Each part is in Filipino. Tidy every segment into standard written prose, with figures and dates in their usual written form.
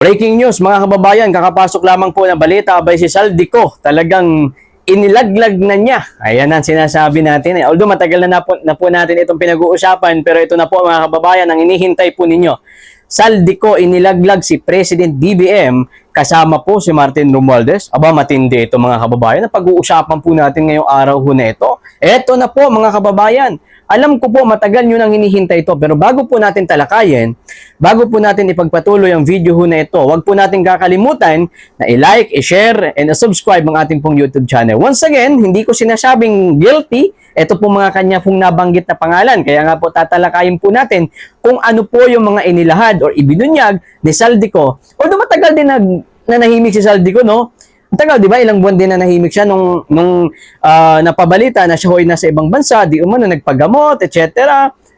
Breaking news mga kababayan, kakapasok lamang po ng balita abay si Saldico talagang inilaglag na niya. Ayan ang sinasabi natin. Although matagal na po natin itong pinag-uusapan, pero ito na po mga kababayan ang inihintay po ninyo. Saldico inilaglag si President BBM kasama po si Martin Romualdez. Aba, matindi ito mga kababayan. Pag-uusapan po natin ngayong araw ho na ito. Ito na po mga kababayan. Alam ko po matagal nyo nang hinihintay ito, pero bago po natin talakayin, bago po natin ipagpatuloy ang video ho na ito, huwag po natin kakalimutan na i-like, i-share, and i-subscribe ang ating pong YouTube channel. Once again, hindi ko sinasabing guilty, ito po mga kanya pong nabanggit na pangalan. Kaya nga po tatalakayin po natin kung ano po yung mga inilahad or ibinunyag ni Saldico. Although matagal din nanahimik si Saldico, no? Ang tagal, di ba? Ilang buwan din na nahimik siya nung napabalita na siya ho'y nasa ibang bansa, di umano nagpagamot, etc.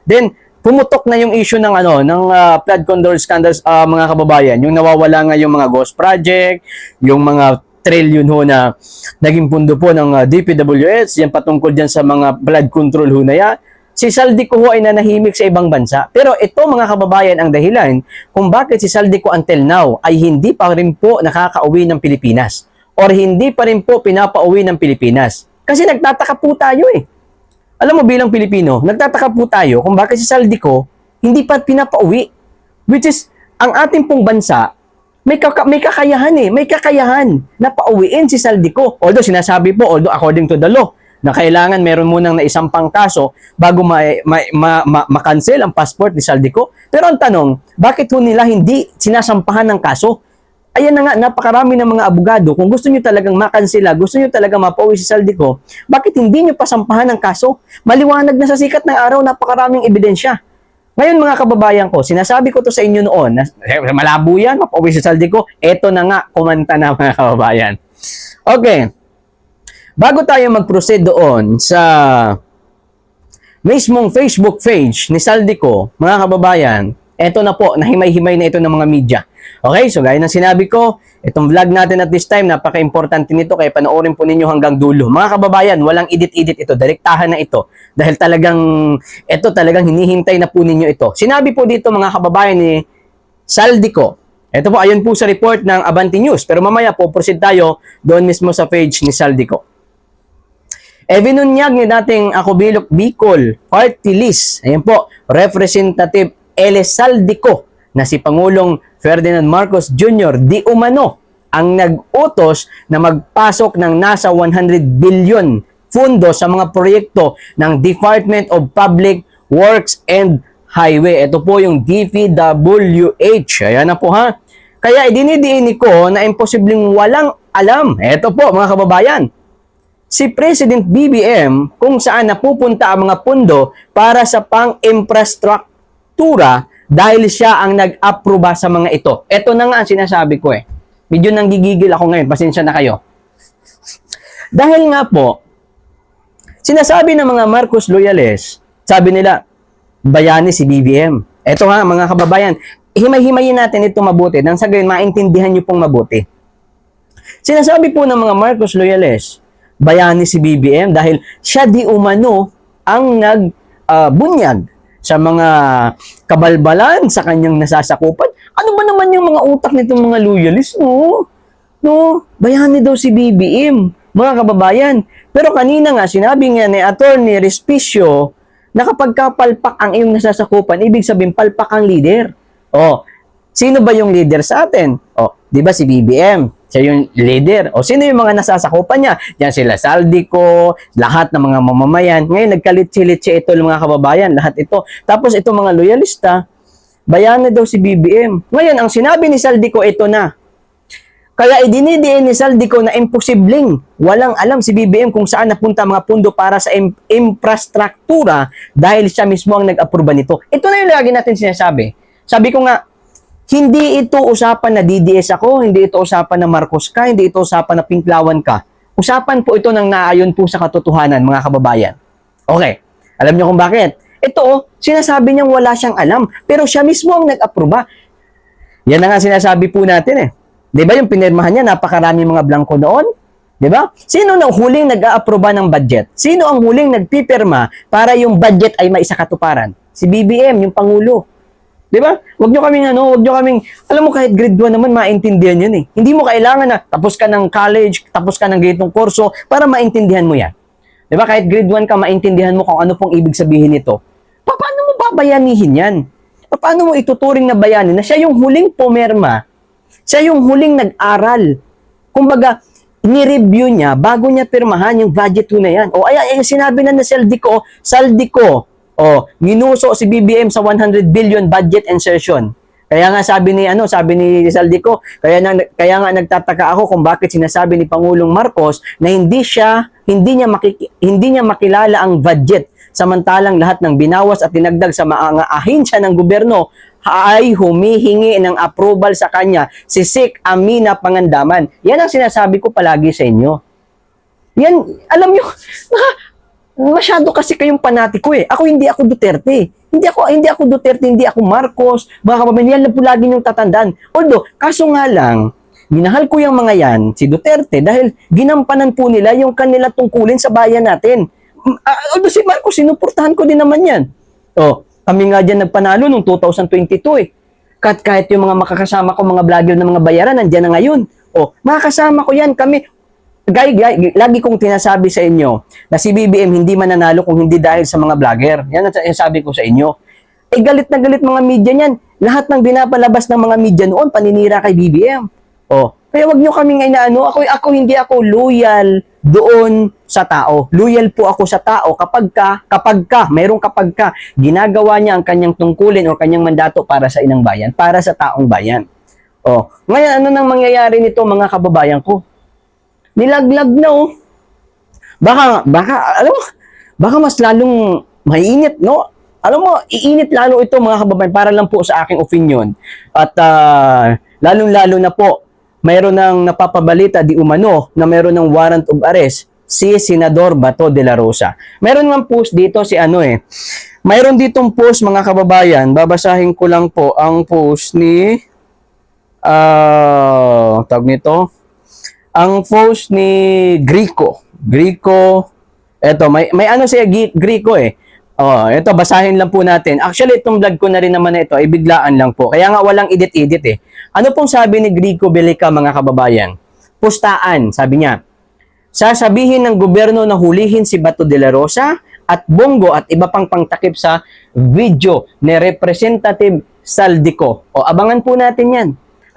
Then, pumutok na yung issue ng flood control scandals, mga kababayan. Yung nawawala nga yung mga ghost project, yung mga trillion ho na naging pundo po ng DPWH, yan patungkol dyan sa mga flood control ho na yan. Si Saldico ho ay nanahimik sa ibang bansa. Pero ito mga kababayan ang dahilan kung bakit si Saldico until now ay hindi pa rin po nakakauwi ng Pilipinas or hindi pa rin po pinapauwi ng Pilipinas. Kasi nagtataka po tayo eh. Alam mo bilang Pilipino, nagtataka po tayo kung bakit si Saldico hindi pa pinapauwi. Which is, ang ating pong bansa, may kakayahan may kakayahan na pauwiin si Saldico. Although sinasabi po, according to the law, na kailangan meron munang naisampang kaso bago ma-cancel ang passport ni Saldico. Pero ang tanong, bakit ho nila hindi sinasampahan ng kaso? Ayan na nga, napakarami ng mga abogado. Kung gusto nyo talagang makansela, gusto nyo talagang mapauwi si Saldico, bakit hindi nyo pasampahan ng kaso? Maliwanag na sa sikat ng araw, napakaraming ebidensya. Ngayon mga kababayan ko, sinasabi ko to sa inyo noon, na, malabo yan, mapauwi si Saldico, eto na nga, kumanta na mga kababayan. Okay, bago tayo mag-proceed doon sa mismong Facebook page ni Saldico, mga kababayan, eto na po, nahimay-himay na ito ng mga media. Okay, so gaya ng sinabi ko, itong vlog natin at this time, napaka-importante nito, kaya panoorin po ninyo hanggang dulo. Mga kababayan, walang edit-edit ito, direktahan na ito. Dahil talagang hinihintay na po ninyo ito. Sinabi po dito mga kababayan ni Saldico, ito po, ayun po sa report ng Abante News, pero mamaya po, proceed tayo doon mismo sa page ni Saldico. Binunyag ni dating Acobilok Bicol Party List, ayun po, Representative Ele Saldico, na si Pangulong Ferdinand Marcos Jr. di umano ang nag-utos na magpasok ng nasa 100 billion fundo sa mga proyekto ng Department of Public Works and Highway. Ito po yung DPWH. Ayan na po ha. Kaya idinidiin ko na imposibleng walang alam. Ito po mga kababayan. Si President BBM kung saan napupunta ang mga pundo para sa pang-infrastruktura dahil siya ang nag-aproba sa mga ito. Ito na nga ang sinasabi ko eh. Medyo nanggigigil ako ngayon. Pasensya na kayo. Dahil nga po, sinasabi ng mga Marcos loyalists, sabi nila, bayani si BBM. Ito nga mga kababayan, himay-himayin natin ito mabuti nang sa gayon maintindihan nyo pong mabuti. Sinasabi po ng mga Marcos loyalists, bayani si BBM dahil siya di umano ang nagbunyag sa mga kabalbalan sa kanyang nasasakupan. Ano ba naman yung mga utak nitong mga loyalists, no? No, bayani daw si BBM, mga kababayan. Pero kanina nga, sinabi nga ni Attorney Respicio na kapag kapalpak ang iyong nasasakupan, ibig sabihin palpak ang leader. O, sino ba yung leader sa atin? O, di ba si BBM? Siya yung leader. O sino yung mga nasasakupan niya? Yan sila Saldico, lahat ng mga mamamayan. Ngayon, nagkalitsi-litsi ito mga kababayan, lahat ito. Tapos ito mga loyalista, bayani daw si BBM. Ngayon, ang sinabi ni Saldico, ito na. Kaya idinidiin ni Saldico na imposibleng walang alam si BBM kung saan napunta mga pundo para sa infrastruktura dahil siya mismo ang nag-aproba nito. Ito na yung lagi natin sinasabi. Sabi ko nga, hindi ito usapan na DDS ako, hindi ito usapan na Marcos ka, hindi ito usapan na Pinklawan ka. Usapan po ito ng naayon po sa katotohanan, mga kababayan. Okay, alam niyo kung bakit? Ito, sinasabi niyang wala siyang alam, pero siya mismo ang nag-aproba. Yan na nga sinasabi po natin eh. Di ba yung pinirmahan niya, napakarami mga blanco noon? Di ba? Sino ang huling nag-aaproba ng budget? Sino ang huling nagpipirma para yung budget ay maisakatuparan? Si BBM, yung Pangulo. 'Di ba? Wag nyo kaming, alam mo kahit grade 1 naman maintindihan 'yan eh. Hindi mo kailangan na tapos ka ng college, tapos ka ng ganitong kurso para maintindihan mo 'yan. 'Di ba? Kahit grade 1 ka, maintindihan mo kung ano pong ibig sabihin nito. Paano mo babayanihin 'yan? Paano mo ituturing na bayanin na siya yung huling pumirma, siya yung huling nag-aral. Kumbaga, ni-review niya bago niya pirmahan yung budget na yan. O ay sinabi na Saldico, minuso si BBM sa 100 billion budget insertion. Kaya nga sabi ni Saldico, kaya nga nagtataka ako kung bakit sinasabi ni Pangulong Marcos na hindi niya makilala ang budget, samantalang lahat ng binawas at dinagdag sa mga ahensya ng gobyerno ay humihingi ng approval sa kanya si Sek Amina Pangandaman. Yan ang sinasabi ko palagi sa inyo. Yan, alam nyo, masyado kasi kayong panatiko eh. Hindi ako Duterte. Hindi ako Duterte, hindi ako Marcos. Baka ba yan lang po lagi niyong tatandaan. Although, kaso nga lang, minahal ko yung mga yan, si Duterte, dahil ginampanan po nila yung kanila tungkulin sa bayan natin. Although si Marcos, sinuportahan ko din naman yan. Kami nga dyan nagpanalo noong 2022 eh. Kahit yung mga makakasama ko, mga vlogger ng mga bayaran, nandiyan na ngayon. Makakasama ko yan. Kami, lagi kong tinasabi sa inyo na si BBM hindi mananalo kung hindi dahil sa mga vlogger. Yan ang sabi ko sa inyo. Galit na galit mga media niyan. Lahat ng binapalabas ng mga media noon, paninira kay BBM. Kaya wag nyo kaming inaano. Hindi ako loyal doon sa tao. Loyal po ako sa tao kapag ka ginagawa niya ang kanyang tungkulin o kanyang mandato para sa inang bayan, para sa taong bayan. Ngayon, ano nang mangyayari nito mga kababayan ko? Nilaglag na Baka mas lalong mainit, no? Alam mo, iinit lalo ito mga kababayan para lang po sa aking opinion. At lalong-lalo na po, mayroon ng napapabalita di umano na mayroon ng warrant of arrest si Senador Bato de la Rosa. Mayroon ng post dito mayroon ditong post mga kababayan, babasahin ko lang po ang post ni ang post ni Grico, eto may ano siya Grico eh. Ito basahin lang po natin. Actually itong vlog ko na rin naman na ito ay biglaan lang po. Kaya nga walang edit eh. Ano pong sabi ni Grico Belica mga kababayan? Pustaan, sabi niya. Sasabihin ng gobyerno na hulihin si Bato de la Rosa at Bongo at iba pang pangtakip sa video ni Representative Saldico. Abangan po natin yan.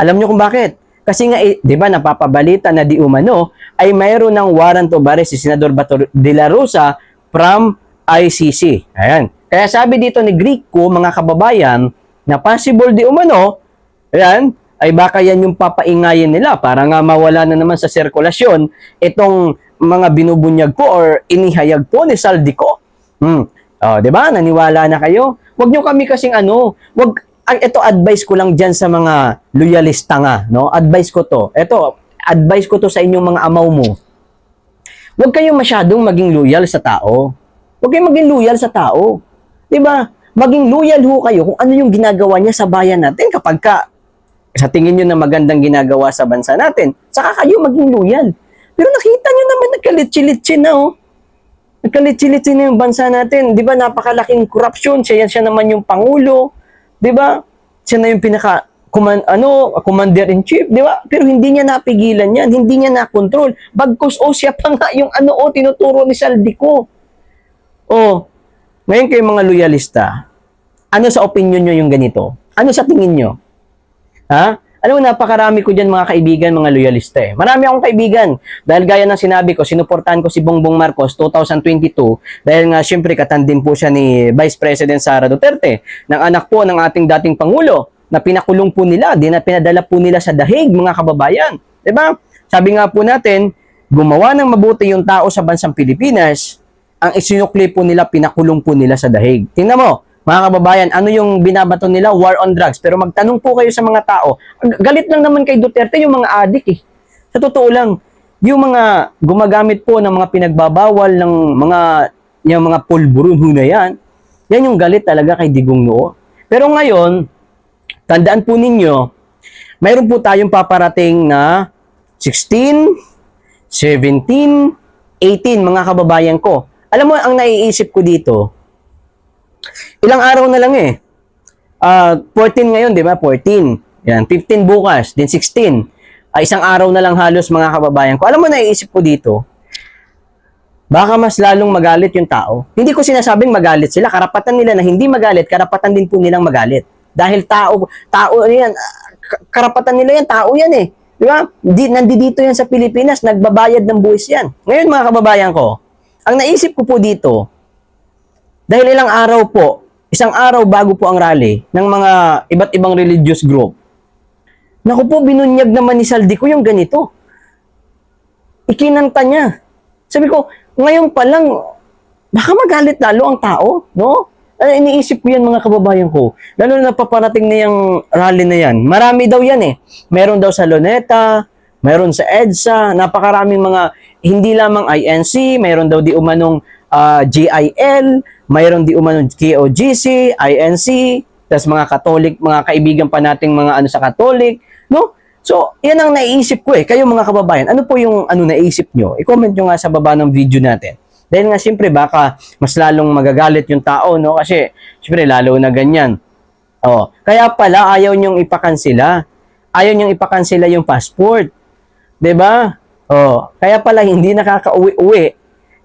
Alam niyo kung bakit? Kasi nga, di ba, napapabalita na di umano ay mayroon ng warrant of arrest si Senador Bato de la Rosa from ICC. Ayan. Kaya sabi dito ni Grico, mga kababayan, na possible di umano, ayan, ay baka yan yung papaingayin nila para nga mawala na naman sa sirkulasyon itong mga binubunyag po or inihayag po ni Saldico. Di ba? Naniwala na kayo? Huwag nyo kami kasing ito advice ko lang dyan sa mga loyalista nga, no? Advice ko to sa inyong mga amaw mo. Huwag kayong masyadong maging loyal sa tao. Huwag kayong maging loyal sa tao. Diba? Maging loyal ho kayo kung ano yung ginagawa niya sa bayan natin kapag sa tingin nyo na magandang ginagawa sa bansa natin, saka kayo maging loyal. Pero nakita nyo naman nagkalitsi-litsi na Nagkalitsi-litsi na yung bansa natin. Diba? Napakalaking korupsyon. Siya naman yung Pangulo. Diba? Siya na yung commander-in-chief. Diba? Pero hindi niya napigilan yan. Hindi niya na-control. Bagkus siya pa nga yung tinuturo ni Saldico. Ngayon kayo mga loyalista, ano sa opinion nyo yung ganito? Ano sa tingin nyo? Alam mo, napakarami ko dyan mga kaibigan, mga loyalista eh. Marami akong kaibigan. Dahil gaya ng sinabi ko, sinuportahan ko si Bongbong Marcos 2022 dahil nga syempre katandin po siya ni Vice President Sara Duterte, ng anak po ng ating dating Pangulo, na pinakulong po nila, pinadala po nila sa dahig mga kababayan. Diba? Sabi nga po natin, gumawa ng mabuti yung tao sa bansang Pilipinas, ang isinukli po nila, pinakulong po nila sa dahig. Tingnan mo, mga kababayan, ano yung binabato nila? War on drugs. Pero magtanong po kayo sa mga tao. Galit lang naman kay Duterte yung mga adik eh. Sa totoo lang, yung mga gumagamit po ng mga pinagbabawal ng mga pulburon na yan yung galit talaga kay Digong Noo. Pero ngayon, tandaan po ninyo, mayroon po tayong paparating na 16, 17, 18 mga kababayan ko. Alam mo, ang naiisip ko dito, ilang araw na lang 14 ngayon, di ba? 14. Yan, 15 bukas, then 16. Isang araw na lang halos mga kababayan ko. Alam mo, naiisip ko dito, baka mas lalong magalit yung tao. Hindi ko sinasabing magalit sila. Karapatan nila na hindi magalit, karapatan din po nilang magalit. Dahil tao yan, karapatan nila yan, tao yan eh. Di ba? Nandito yan sa Pilipinas, nagbabayad ng buwis yan. Ngayon mga kababayan ko, ang naisip ko po dito, dahil ilang araw po, isang araw bago po ang rally ng mga iba't ibang religious group, naku po, binunyag naman ni Saldico yung ganito. Ikinanta niya. Sabi ko, ngayon pa lang, baka magalit lalo ang tao, no? Iniisip ko yan mga kababayan ko. Lalo na paparating na yung rally na yan. Marami daw yan eh. Meron daw sa Luneta, meron sa EDSA, napakaraming mga, hindi lamang INC, meron daw di umanong GIL, mayroon di umanong KOGC, INC, tas mga Katolik, mga kaibigan pa nating mga ano sa Katolik, no? So, yan ang naiisip ko eh. Kayo mga kababayan, ano po yung naisip nyo? I-comment nyo nga sa baba ng video natin. Dahil nga siyempre baka mas lalong magagalit yung tao, no? Kasi siyempre lalo na ganyan. Oh, kaya pala ayaw nyong ipakansela. Ayaw nyong ipakansela yung passport. 'Di ba? Oh, kaya pala hindi nakakauwi-uwi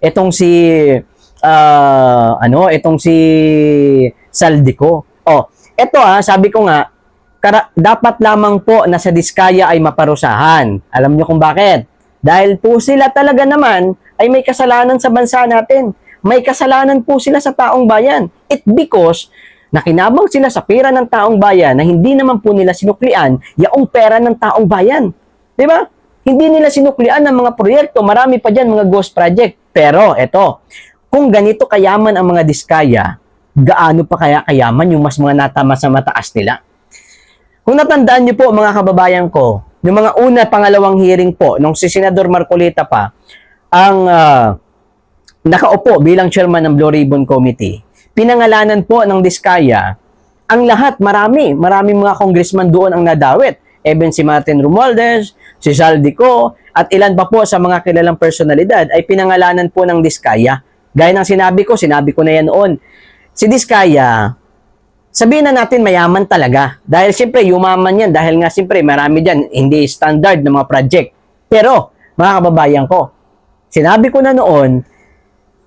itong si Saldico. Oh, eto sabi ko nga dapat lamang po na sa Diskaya ay maparusahan. Alam nyo kung bakit? Dahil po sila talaga naman ay may kasalanan sa bansa natin. May kasalanan po sila sa taong bayan. It because nakinabang sila sa pera ng taong bayan na hindi naman po nila sinuklian yaong pera ng taong bayan. Di ba? Hindi nila sinuklian ng mga proyekto. Marami pa dyan mga ghost project. Pero eto, kung ganito kayaman ang mga Diskaya, gaano pa kaya kayaman yung mas mga natama sa mataas nila? Kung natandaan niyo po mga kababayan ko, yung mga pangalawang hearing po, nung si Senador Marcolita pa, ang nakaupo bilang chairman ng Blue Ribbon Committee, pinangalanan po ng Diskaya, ang lahat, maraming mga congressman doon ang nadawit. Even si Martin Romualdez, si Saldico, at ilan pa po sa mga kilalang personalidad ay pinangalanan po ng Diskaya. Gaya ng sinabi ko na yan noon. Si Diskaya, sabihin na natin mayaman talaga. Dahil siyempre, yumaman yan. Dahil nga siyempre, marami dyan, hindi standard ng mga project. Pero, mga kababayan ko, sinabi ko na noon,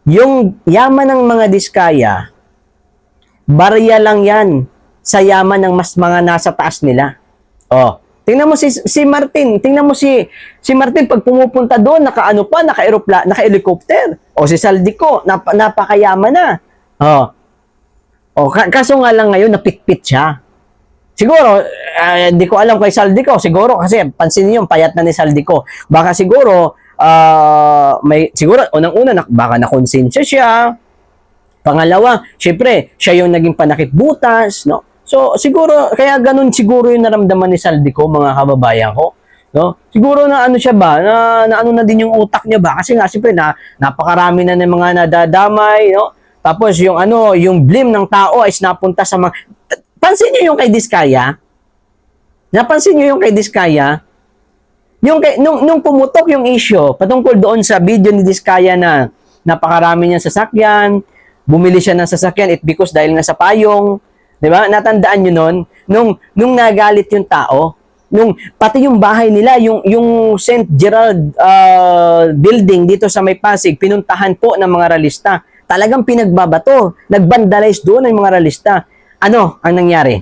yung yaman ng mga Diskaya, barya lang yan sa yaman ng mas mga nasa taas nila. Oh, tingnan mo si Martin, tingnan mo si Martin pag pumupunta doon, naka-helicopter. O si Saldico, napakayaman na. Kaso nga lang ngayon, napitpit siya. Siguro, di ko alam kay Saldico. Siguro, kasi pansin niyo yung payat na ni Saldico. Baka siguro, siguro, unang-una, baka nakonsensya siya. Pangalawa, syempre, siya yung naging panakitbutas, no? So, siguro, kaya ganun siguro yung naramdaman ni Saldico, mga kababayan ko. No? Siguro na ano siya ba, na ano na din yung utak niya ba? Kasi nga, syempre, napakarami na ng mga nadadamay, no? Tapos yung blame ng tao ay napunta sa mga... Pansin niyo yung kay Diskaya? Napansin niyo yung kay Diskaya? Nung pumutok yung issue, patungkol doon sa video ni Diskaya na napakarami niyang sasakyan, bumili siya ng sasakyan because dahil nga sa payong, di ba? Natandaan niyo nun? Nung nagalit yung tao, pati yung bahay nila, yung St. Gerald building dito sa May Pasig, pinuntahan po ng mga ralista. Talagang pinagbabato. Nag-vandalize doon ang mga ralista. Ano ang nangyari?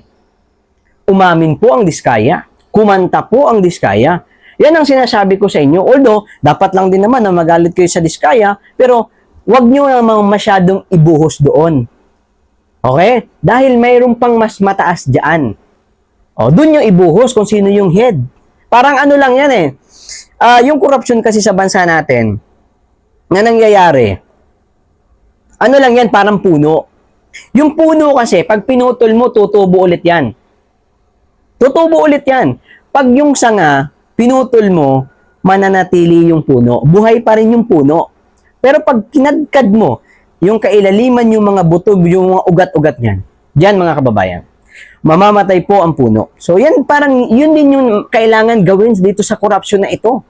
Umamin po ang Diskaya. Kumanta po ang Diskaya. Yan ang sinasabi ko sa inyo. Although, dapat lang din naman na magalit kayo sa Diskaya, pero wag nyo namang masyadong ibuhos doon. Okay? Dahil mayroon pang mas mataas dyan. Doon nyo ibuhos kung sino yung head. Parang ano lang yan eh. Yung corruption kasi sa bansa natin, na nangyayari, ano lang yan, parang puno. Yung puno kasi, pag pinutol mo, tutubo ulit yan. Tutubo ulit yan. Pag yung sanga, pinutol mo, mananatili yung puno. Buhay pa rin yung puno. Pero pag kinadkad mo, yung kailaliman yung mga buto, yung mga ugat-ugat niyan, diyan mga kababayan, mamamatay po ang puno. So yan parang, yun din yung kailangan gawin dito sa corruption na ito.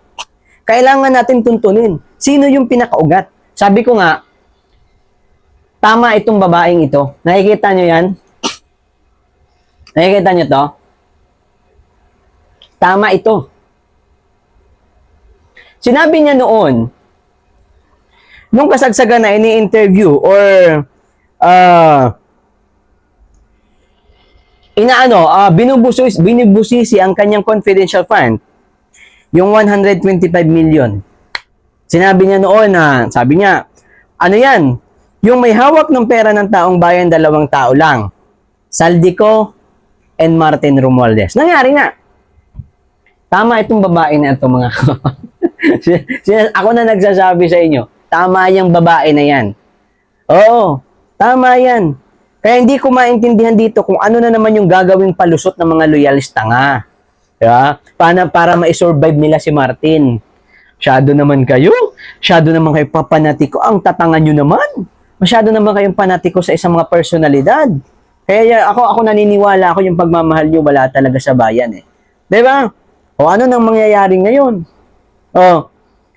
Kailangan natin tuntunin. Sino yung pinakaugat? Sabi ko nga, tama itong babaeng ito. Nakikita nyo yan? Nakikita nyo to? Tama ito. Sinabi niya noon, nung kasagsagan na ini-interview or binubusisi ang kanyang confidential fund, yung 125 million. Sinabi niya noon na, sabi niya, ano yan? Yung may hawak ng pera ng taong bayan, 2 tao lang. Saldico and Martin Romualdez. Nangyari nga. Tama itong babae na ito, mga ako na nagsasabi sa inyo, tama yung babae na yan. Oo, tama yan. Kaya hindi ko maintindihan dito kung ano na naman yung gagawing palusot ng mga loyalista nga. Diba? Para ma-survive nila si Martin. Masyado naman kayo. Masyado naman kayo papanatiko. Ang tatangan nyo naman. Masyado naman kayong panatiko sa isang mga personalidad. Kaya ako naniniwala ako yung pagmamahal nyo wala talaga sa bayan eh. Diba? O ano nang mangyayari ngayon? O,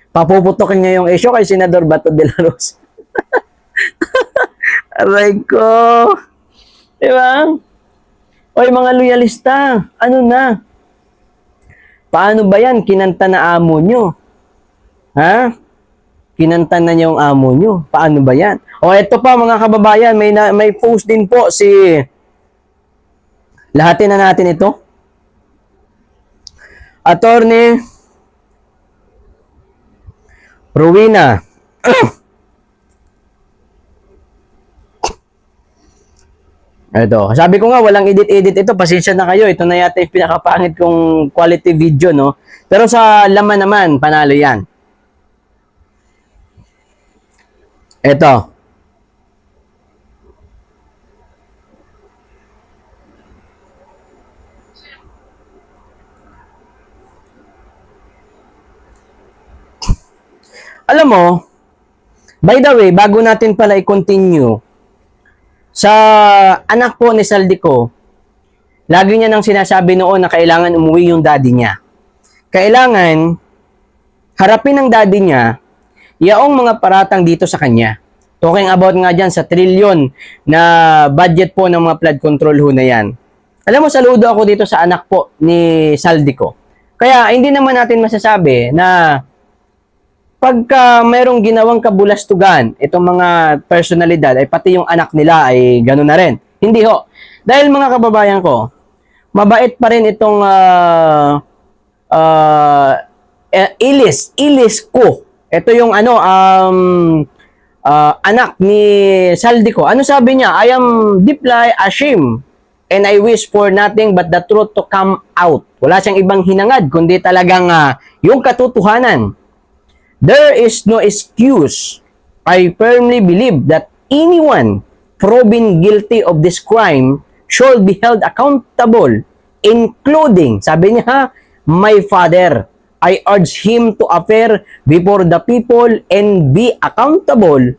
papuputokin niya yung issue kay Senador Bato de la Rosa. Aray ko. Diba? Oy, mga loyalista, ano na? Paano ba yan? Kinanta na amo nyo. Ha? Kinanta na niya yung amo nyo. Paano ba yan? O, eto pa mga kababayan, may post din po si... Lahatin na natin ito. Attorney Rowena. Ito, sabi ko nga walang edit-edit ito, pasensya na kayo. Ito na yata yung pinakapangit kong quality video, no? Pero sa laman naman, panalo yan. Ito. Alam mo, by the way, bago natin pala i-continue, sa anak po ni Saldico, lagi niya nang sinasabi noon na kailangan umuwi yung daddy niya. Kailangan harapin ng daddy niya yaong mga paratang dito sa kanya. Talking about nga dyan sa trilyon na budget po ng mga flood control ho na yan. Alam mo, saludo ako dito sa anak po ni Saldico. Kaya hindi naman natin masasabi na pagka mayroong ginawang kabulastugan, itong mga personalidad, ay pati yung anak nila ay gano'n na rin. Hindi ho. Dahil mga kababayan ko, mabait pa rin itong Ilis ko. Ito yung anak ni Saldico. Ano sabi niya? I am deeply ashamed and I wish for nothing but the truth to come out. Wala siyang ibang hinangad, kundi talagang yung katotohanan. There is no excuse. I firmly believe that anyone proven guilty of this crime should be held accountable, including, sabi niya, my father. I urge him to appear before the people and be accountable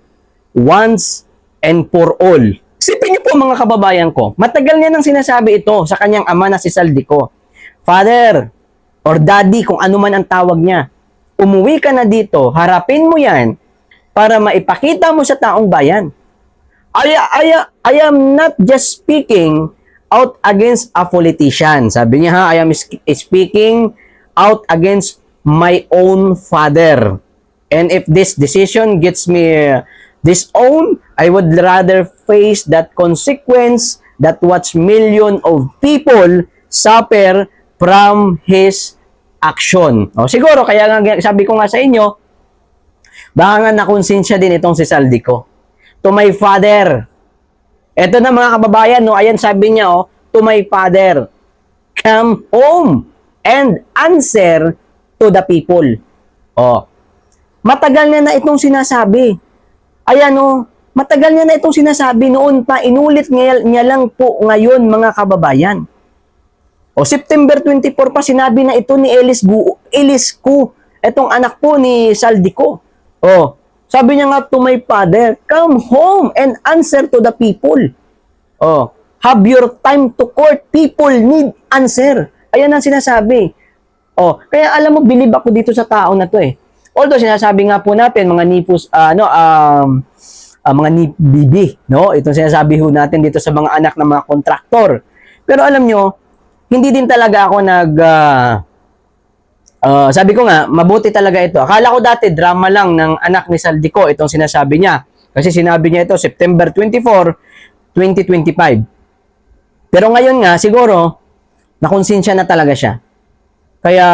once and for all. Isipin niyo po mga kababayan ko, matagal niya nang sinasabi ito sa kanyang ama na si Saldico. Father or daddy, kung ano man ang tawag niya, umuwi ka na dito, harapin mo yan para maipakita mo sa taong bayan. I am not just speaking out against a politician. Sabi niya ha, I am speaking out against my own father. And if this decision gets me disowned, I would rather face that consequence that what million of people suffer from his action. O, siguro, kaya nga sabi ko nga sa inyo, baka nga nakonsensya din itong si Saldico. To my father. Ito na mga kababayan, no, ayan sabi niya, to my father, come home and answer to the people. O, matagal niya na itong sinasabi. Ayan, matagal niya na itong sinasabi noon pa, inulit niya lang po ngayon mga kababayan. O September 24 pa sinabi na ito ni Ilis ko, itong anak po ni Saldico. O, sabi niya nga to my father, come home and answer to the people. O, have your time to court, people need answer. Ayan ang sinasabi. O, kaya alam mo, bilib ako dito sa tao na to eh. Although sinasabi nga po natin, mga nipos, mga nibibi, no? Itong sinasabi ho natin dito sa mga anak ng mga kontraktor. Pero alam nyo, hindi din talaga ako sabi ko nga, mabuti talaga ito. Akala ko dati drama lang ng anak ni Saldico itong sinasabi niya. Kasi sinabi niya ito September 24, 2025. Pero ngayon nga, siguro, nakonsensya na talaga siya. Kaya,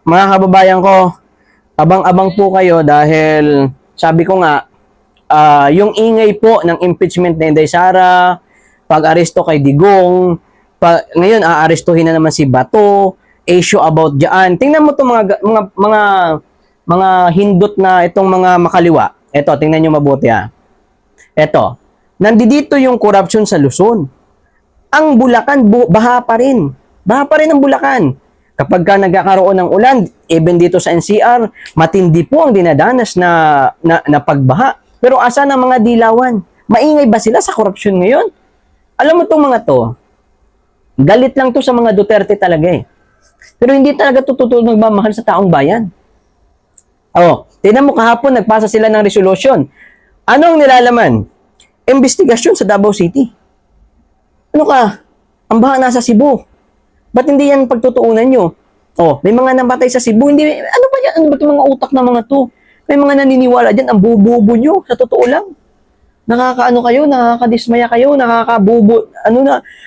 mga kababayan ko, abang-abang po kayo dahil sabi ko nga, yung ingay po ng impeachment ni Inday Sara, pag-aresto kay Digong, ngayon aarestuhin na naman si Bato, issue about diyan. Tingnan mo 'tong mga hindot na itong mga makaliwa. Ito, tingnan niyo mabuti ha. Ito, nandito yung corruption sa Luzon. Ang Bulacan, baha pa rin. Baha pa rin ang Bulacan. Kapag ka nagkakaroon ng ulan, even dito sa NCR, matindi po ang dinadanas na pagbaha. Pero asa ng mga dilawan? Maingay ba sila sa korupsyon ngayon? Alam mo itong mga to, galit lang to sa mga Duterte talaga eh. Pero hindi talaga tututulong magmamahal sa taong bayan. Tingnan mo kahapon, nagpasa sila ng resolution. Ano ang nilalaman? Investigasyon sa Davao City. Ano ka? Ang baha nasa Cebu. Ba't hindi yan pagtutuunan nyo? May mga nabatay sa Cebu. Hindi, ano ba yan? Ano ba itong mga utak na mga to? May mga naniniwala dyan. Ang bububo nyo. Sa totoo lang. Nakakaano kayo, nakakadismaya kayo, nakakabubo.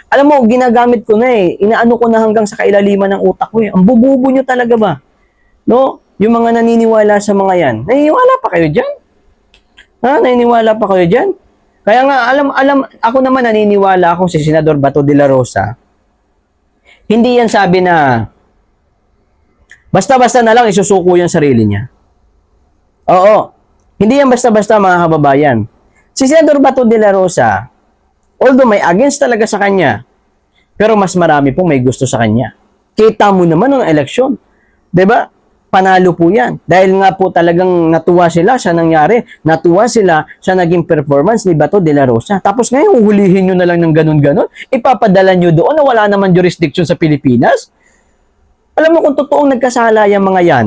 Alam mo, ginagamit ko na eh. Inaano ko na hanggang sa kailaliman ng utak ko eh. Ang bububo nyo talaga ba? No? Yung mga naniniwala sa mga yan. Naniniwala pa kayo dyan? Naniniwala pa kayo dyan? Kaya nga, ako naman naniniwala ako si Senador Bato de la Rosa. Hindi yan sabi na basta-basta na lang isusuko yung sarili niya. Oo. Hindi yan basta-basta mga kababayan. Si Senador Bato de la Rosa, although may against talaga sa kanya, pero mas marami pong may gusto sa kanya. Kita mo naman ng eleksyon. 'Di ba? Panalo po yan. Dahil nga po talagang natuwa sila sa nangyari. Natuwa sila sa naging performance ni Bato de la Rosa. Tapos ngayon, huhulihin nyo na lang ng ganun-ganun. Ipapadala nyo doon na wala naman jurisdiction sa Pilipinas. Alam mo kung totoong nagkasala yung mga yan,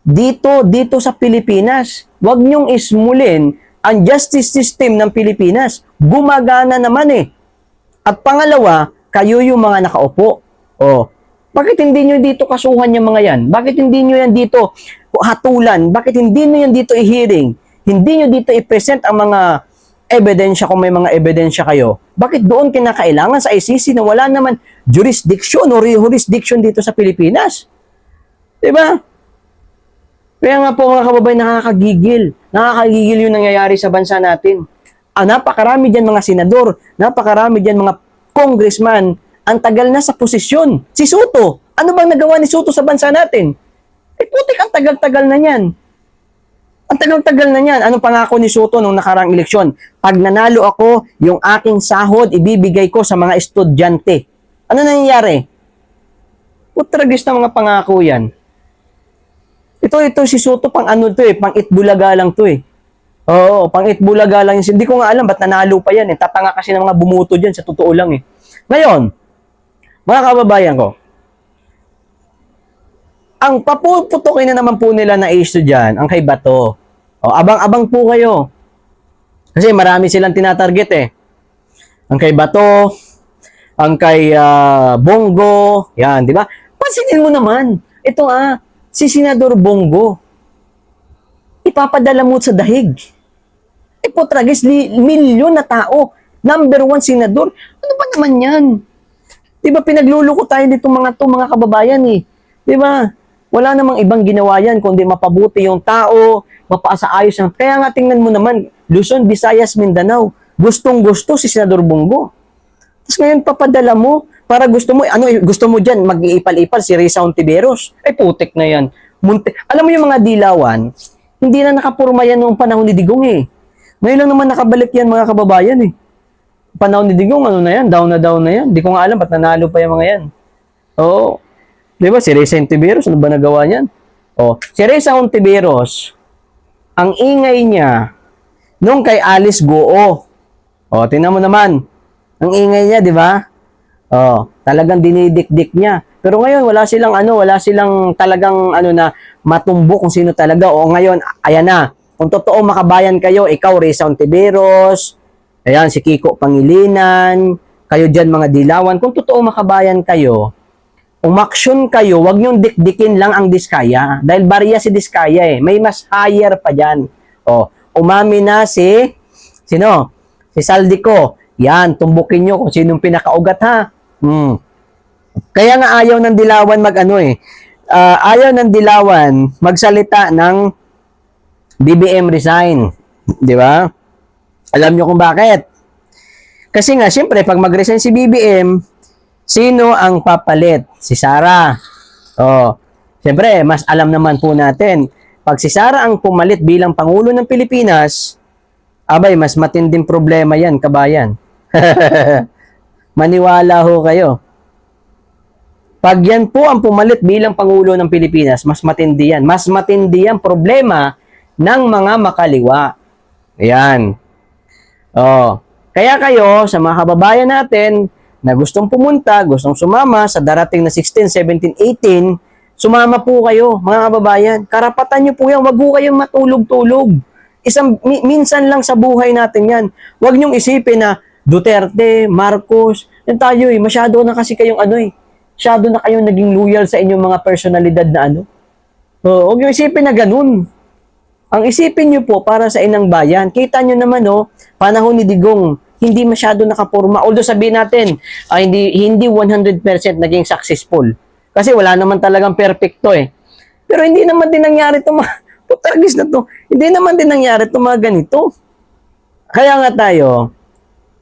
dito sa Pilipinas, huwag nyong ismulin ang justice system ng Pilipinas. Gumagana naman eh. At pangalawa, kayo yung mga nakaupo. Bakit hindi nyo dito kasuhan yung mga yan? Bakit hindi nyo yan dito hatulan? Bakit hindi nyo yan dito i-hearing? Hindi nyo dito i-present ang mga ebidensya kung may mga ebidensya kayo? Bakit doon kinakailangan sa ICC na wala naman jurisdiction o jurisdiction dito sa Pilipinas? Diba? Kaya nga po mga kababayan, nakakagigil. Nakakagigil yung nangyayari sa bansa natin. Napakarami dyan mga senador, napakarami dyan mga congressman, ang tagal na sa posisyon. Si Soto, ano bang nagawa ni Soto sa bansa natin? Putik, ang tagal-tagal na yan. Ang tagal-tagal na yan. Anong pangako ni Soto nung nakarang eleksyon? Pag nanalo ako, yung aking sahod, ibibigay ko sa mga estudyante. Ano nangyayari? Putragis na mga pangako yan. Ito si Soto, pang itbulaga lang to eh. Oo, pang itbulaga lang yun. Hindi ko nga alam, ba't nanalo pa yan eh. Tatanga kasi ng mga bumuto dyan, sa totoo lang eh. Ngayon, mga kababayan ko, ang papuputukin na naman po nila na issue dyan, ang kay Bato. Abang-abang po kayo. Kasi marami silang tinatarget eh. Ang kay Bato, ang kay Bongo, yan, di ba? Pansinin mo naman, ito si Senador Bongo, ipapadala mo sa dahig. Putragis, milyon na tao, number 1 senador. Ano ba naman yan? Di ba pinagluluko tayo nitong mga kababayan eh. Di ba? Wala namang ibang ginawa yan kundi mapabuti yung tao, mapasaayos yan. Kaya nga tingnan mo naman, Luzon, Visayas, Mindanao, gustong-gusto si Senador Bongo. Tapos ngayon papadala mo, para gusto mo dyan, mag-iipal-ipal si Risa Hontiveros. Putik na yan. Alam mo yung mga dilawan, hindi na nakapurma yan noong panahon ni Digong eh. Ngayon lang naman nakabalik yan mga kababayan eh. Panahon ni Digong, down na yan. Di ko nga alam, ba't nanalo pa yung mga yan. Oo. Di ba, si Risa Hontiveros, ano ba nagawa niyan? Si Risa Hontiveros, ang ingay niya, nung kay Alice Goo. Tingnan mo naman, ang ingay niya, di ba? Talagang dinidikdik niya. Pero ngayon, wala silang talagang na matumbok kung sino talaga. Ngayon, ayan na. Kung totoo makabayan kayo, ikaw, Risa Hontiveros, ayan, si Kiko Pangilinan, kayo dyan mga dilawan, kung totoo makabayan kayo, umaksyon kayo, wag niyong dikdikin lang ang Diskaya. Dahil barya si Diskaya eh. May mas higher pa dyan. O, umami na sino? Si Saldico. Yan, tumbukin nyo kung sinong pinakaugat ha. Kaya nga ayaw ng dilawan ayaw ng dilawan magsalita ng BBM resign. Di ba? Alam nyo kung bakit? Kasi nga, siyempre, pag mag-resign si BBM, sino ang papalit? Si Sara. Siyempre, mas alam naman po natin, pag si Sara ang pumalit bilang Pangulo ng Pilipinas, abay, mas matinding problema yan, kabayan. Maniwala ho kayo. Pag yan po ang pumalit bilang Pangulo ng Pilipinas, mas matindi yan. Mas matindi yan problema ng mga makaliwa. Ayan. Kaya kayo, sa mga kababayan natin, na gustong pumunta, gustong sumama sa darating na 16, 17, 18, sumama po kayo, mga kababayan. Karapatan nyo po yan. Wag po kayong matulog-tulog. Minsan lang sa buhay natin yan. Huwag nyong isipin na Duterte, Marcos, yan tayo masyado na kasi kayong masyado na kayong naging loyal sa inyong mga personalidad na huwag nyong isipin na ganun. Ang isipin nyo po para sa inang bayan. Kita nyo naman panahon ni Digong, hindi masyado nakapurma. Although sabihin natin, hindi 100% naging successful. Kasi wala naman talagang perfecto eh. Pero hindi naman din nangyari itong putaragis na to. Hindi naman din nangyari itong mga ganito. Kaya nga tayo,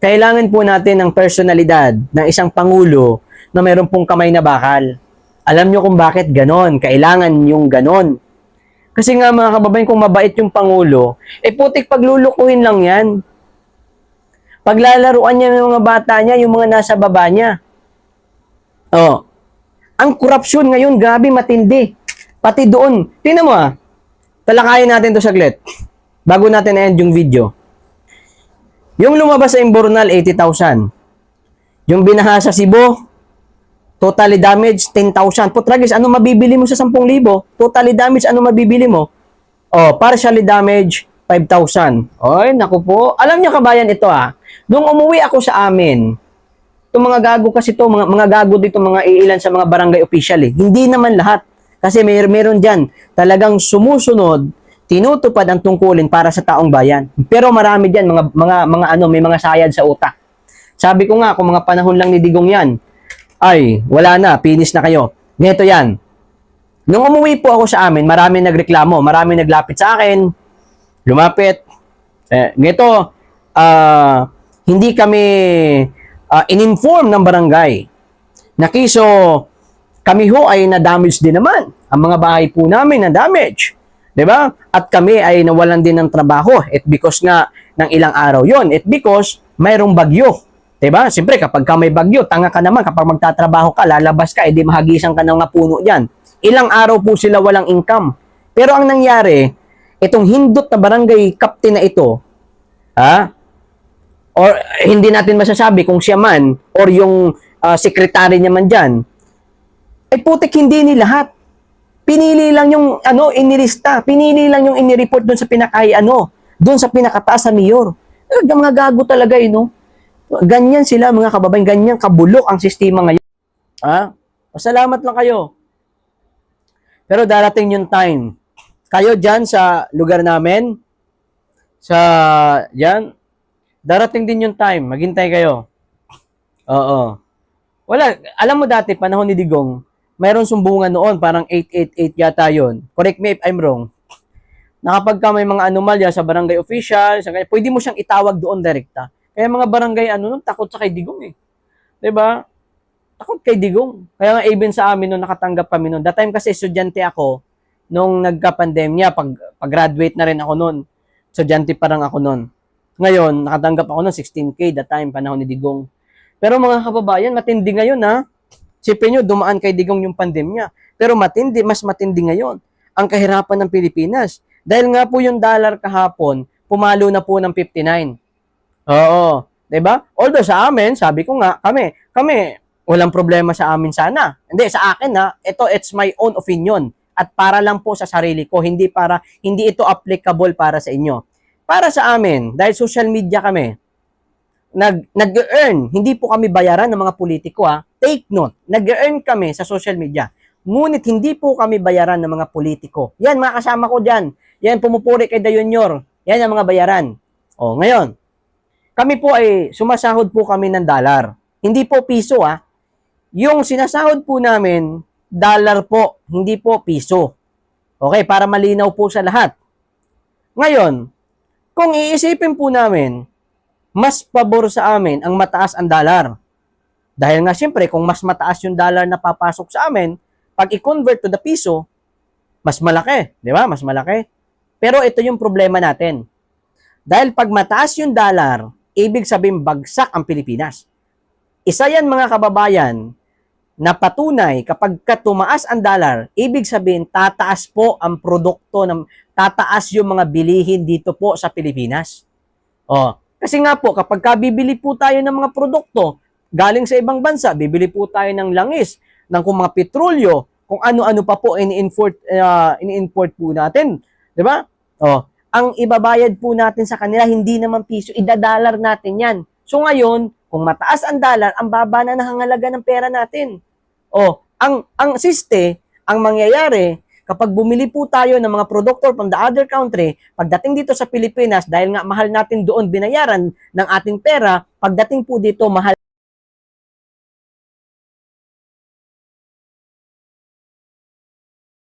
kailangan po natin ng personalidad ng isang pangulo na mayroon pong kamay na bakal. Alam nyo kung bakit ganon. Kailangan yung ganon. Kasi nga mga kababayan, kung mabait yung pangulo, putik paglulukuhin lang yan. Paglalaruan niya ng mga bata niya, yung mga nasa baba niya. Ang korupsyon ngayon, grabe matindi. Pati doon. Tingnan mo talakayin natin to saglit. Bago natin end yung video. Yung lumabas sa Imbornal, 80,000. Yung binaha sa Cebu, totally damage, 10,000. Putragis, ano mabibili mo sa 10,000? Totally damage, ano mabibili mo? Partially damage, 5,000. Oy, naku po. Alam niyo kabayan ito Nung umuwi ako sa amin, itong mga gago kasi ito, mga gago dito, mga iilan sa mga barangay official Hindi naman lahat. Kasi meron dyan talagang sumusunod, tinutupad ang tungkulin para sa taong bayan. Pero marami dyan, may mga sayad sa utak. Sabi ko nga, kung mga panahon lang ni Digong yan, ay, wala na, finish na kayo. Ganito yan. Nung umuwi po ako sa amin, marami nagreklamo, marami naglapit sa akin, lumapit. Ganito, hindi kami in-inform ng barangay. Nakiso, kami ho ay na-damage din naman. Ang mga bahay po namin na-damage. 'Di ba? At kami ay nawalan din ng trabaho. Because nga ng ilang araw yon. Because mayroong bagyo. 'Di ba? Siyempre kapag may bagyo, tanga ka naman kapag magtatrabaho ka, lalabas ka, edi mahagisan ka ng mga puno diyan. Ilang araw po sila walang income. Pero ang nangyari, itong hindot na barangay captain na ito, or hindi natin masasabi kung siya man or yung secretary niya man diyan, putik hindi ni lahat. Pinili lang yung inilista, pinili lang yung inireport doon sa doon sa pinakataas sa mayor. Mga gago talaga Ganyan sila mga kababayan, ganyan kabulok ang sistema ngayon. Pasalamat lang kayo. Pero darating yung time. Kayo dyan sa lugar namin, darating din yung time, maghintay kayo. Oo. Wala, alam mo dati, panahon ni Digong, mayroon sumbungan noon, parang 888 yata yun. Correct me if I'm wrong. Na kapag may mga anomalya sa barangay official, pwede mo siyang itawag doon direkta. Kaya mga barangay takot sa kay Digong Diba? Takot kay Digong. Kaya nga even sa amin nung nakatanggap kami noon. That time kasi estudyante ako nung nagka-pandemya, pag-graduate na rin ako noon. Estudyante parang ako noon. Ngayon, nakatanggap ako ng 16K that time, panahon ni Digong. Pero mga kababayan, matindi ngayon Sipin nyo, dumaan kay Digong yung pandemya. Pero mas matindi ngayon ang kahirapan ng Pilipinas. Dahil nga po yung dollar kahapon, pumalo na po ng 59. Oo. Diba? Although sa amin, sabi ko nga, kami, walang problema sa amin sana. Hindi, sa akin it's my own opinion. At para lang po sa sarili ko, hindi ito applicable para sa inyo. Para sa amin, dahil social media kami, nag-earn, hindi po kami bayaran ng mga politiko ha. Take note, nag-earn kami sa social media. Ngunit hindi po kami bayaran ng mga politiko. Yan, mga kasama ko dyan. Yan, pumupuri kay Dayonyor. Yan ang mga bayaran. O, ngayon, kami po ay sumasahod po kami ng dollar. Hindi po piso ha. Yung sinasahod po namin, dollar po, hindi po piso. Okay, para malinaw po sa lahat. Ngayon, kung iisipin po namin, mas pabor sa amin ang mataas ang dollar. Dahil nga siyempre, kung mas mataas yung dollar na papasok sa amin, pag i-convert to the piso, mas malaki. Di ba? Mas malaki. Pero ito yung problema natin. Dahil pag mataas yung dollar, ibig sabihin bagsak ang Pilipinas. Isa yan mga kababayan, na patunay kapag tumaas ang dollar, ibig sabihin tataas po ang produkto, tataas yung mga bilihin dito po sa Pilipinas. Oh, kasi nga po, kapag bibili po tayo ng mga produkto galing sa ibang bansa, bibili po tayo ng langis, ng kung mga petrolyo, kung ano-ano pa po ini-import po natin. Di ba? Oh, ang ibabayad po natin sa kanila, hindi naman piso, idadalar natin yan. So ngayon, kung mataas ang dollar, ang baba na nangangalaga ng pera natin. Oh, ang ang mangyayari, kapag bumili po tayo ng mga produkto from the other country, pagdating dito sa Pilipinas, dahil nga mahal natin doon binayaran ng ating pera, pagdating po dito, mahal